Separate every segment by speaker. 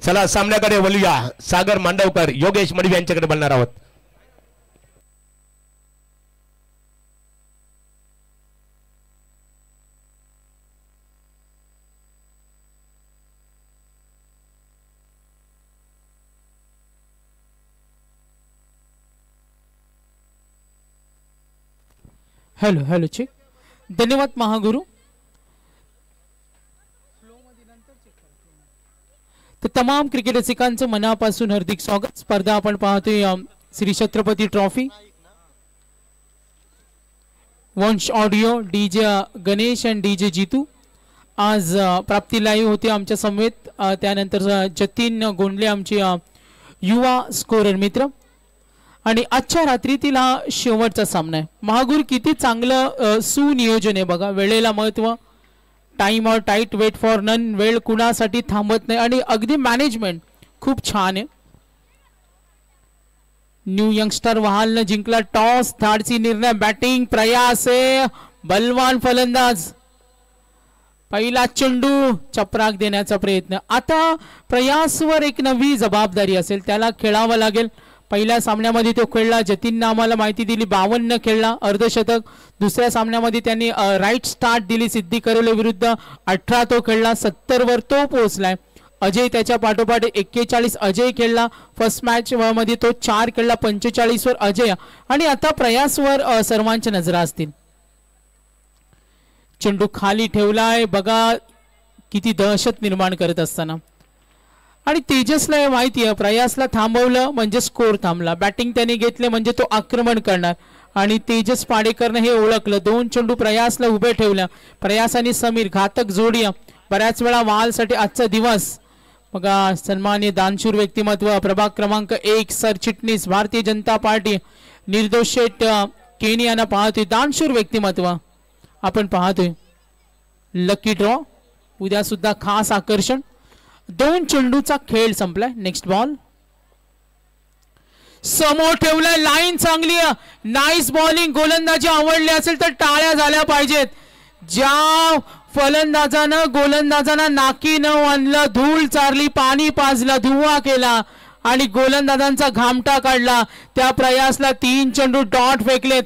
Speaker 1: चला सामन्याकडे वळूया. सागर मांडवकर योगेश मडवी यांच्याकडे बोलणार आहोत.
Speaker 2: Hello hello check. धन्यवाद महागुरु. तर तमाम क्रिकेट रसिकांचं मनापासून हार्दिक स्वागत. स्पर्धा आपण पाहतोय श्री छत्रपती ट्रॉफी. वंश ऑडिओ डीजे गणेश आणि डीजे जीतू आज प्राप्ती लाईव्ह होते आमच्या समवेत. त्यानंतर जतीन गोंडले आमचे युवा स्कोरर मित्र. आणि आजच्या रात्रीतील हा शेवटचा सामना आहे. महागुरु किती चांगलं सुनियोजन आहे बघा. वेळेला महत्व. टाइम और टाइट वेट फॉर नन. वेळ कुणासाठी थांबत नाही आणि अगदी मॅनेजमेंट खूप छान आहे. न्यू यंगस्टर वहालनं जिंकला टॉस. धाडसी निर्णय. बॅटिंग प्रयास आहे. बलवान फलंदाज. पहिला चेंडू चपराक देण्याचा प्रयत्न. आता प्रयासवर एक नवी जबाबदारी असेल. त्याला खेळावं लागेल. पहिल्या सामन्यामध्ये तो खेळला. जतीनने आम्हाला माहिती दिली 52 खेळला अर्धशतक. दुसऱ्या सामन्यामध्ये त्यांनी राईट स्टार्ट दिली सिद्धी करवले विरुद्ध. 18 तो खेळला. 70 वर तो पोहोचलाय. अजय त्याच्या पाठोपाठ 41 अजय खेळला. फर्स्ट मॅच मध्ये तो 4 खेळला. 45 वर अजय. आणि आता प्रयासवर सर्वांच्या नजरा असतील. चेंडू खाली ठेवलाय बघा. किती दहशत निर्माण करत असताना. आणि तेजसला माहिती आहे प्रयासला थांबवलं म्हणजे स्कोर थांबला. बॅटिंग त्याने घेतले म्हणजे तो आक्रमण करणार. आणि तेजस पाडेकरने हे ओळखलं. 2 चेंडू प्रयासला उभे ठेवल्या. प्रयास आणि समीर घातक जोडी. बऱ्याच वेळा वालसाठी आजचा दिवस बघा. सन्माननीय दानशूर व्यक्तिमत्व प्रभाग क्रमांक 1 सरचिटणीस भारतीय जनता पार्टी निर्दोष शेठ केनी यांना पाहतोय. दानशूर व्यक्तिमत्व आपण पाहतोय. लकी ड्रॉ उद्या सुद्धा खास आकर्षण. 2 चेंडूचा खेळ संपलाय. नेक्स्ट बॉल समोर ठेवलाय. लाईन चांगली. Nice bowling. गोलंदाजी आवडली असेल तर टाळ्या झाल्या पाहिजेत. ज्या फलंदाजानं गोलंदाजांना नाकी न आणलं. धूळ चारली. पाणी पाजलं. धुवा केला आणि गोलंदाजांचा घामटा काढला. त्या प्रयासला 3 चेंडू डॉट फेकलेत.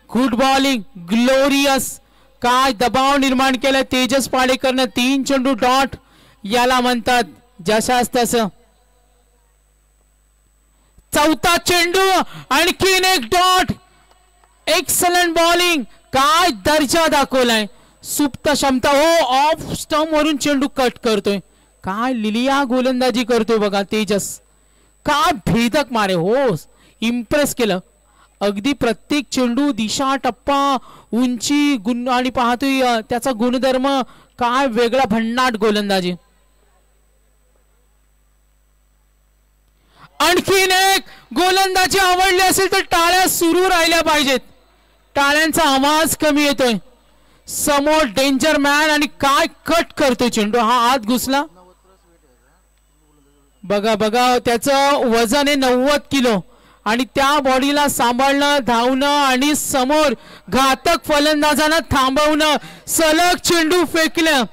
Speaker 2: Good bowling. ग्लोरियस. काय दबाव निर्माण केला तेजस पाडेकरनं. 3 चेंडू डॉट याला म्हणतात जशास तसं. 4था चेंडू आणखीन एक डॉट. Excellent bowling. काय दर्जा दाखवलाय. सुप्त क्षमता. हो ऑफ स्टंप वरून चेंडू कट करतोय. काय लिलिया गोलंदाजी करतोय बघा तेजस. काय भेदक मारे. हो इम्प्रेस केलं अगदी. प्रत्येक चेंडू दिशा टप्पा उंची गुण आणि पाहतोय त्याचा गुणधर्म. काय वेगळा भन्नाट गोलंदाजी. आणखीन एक गोलंदाजी आवडली असेल तर टाळ्या सुरू राहिल्या पाहिजेत. टाळ्यांचा आवाज कमी येतोय. समोर डेंजर मॅन आणि काय कट करतोय चेंडू. हा आत घुसला बघा बघा. त्याचं वजन आहे 90 किलो आणि त्या बॉडीला सांभाळणं धावणं आणि समोर घातक फलंदाजांना थांबवणं. सलग चेंडू फेकलं.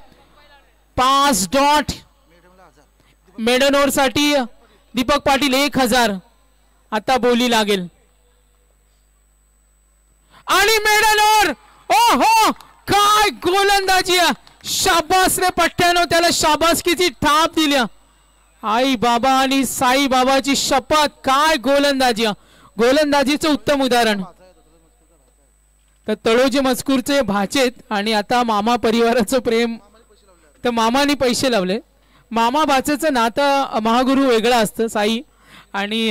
Speaker 2: 5 डॉट. मेडन ओव्हर साठी दीपक पाटील 1000. आता बोली लागेल आणि मेडन ओव्हर. ओ हो काय गोलंदाजी. शाबास रे पठ्ठ्यानो. त्याला शाबासकीची थाप दिली. आई बाबा आणि साई बाबाची शपथ. काय गोलंदाजी. गोलंदाजीचं उत्तम उदाहरण. तर तळोजी मजकूरचे भाचेत आणि आता मामा परिवाराचं प्रेम. तर मामाने पैसे लावले. मामा भाचेचं नातं महागुरु वेगळं असतं. साई आणि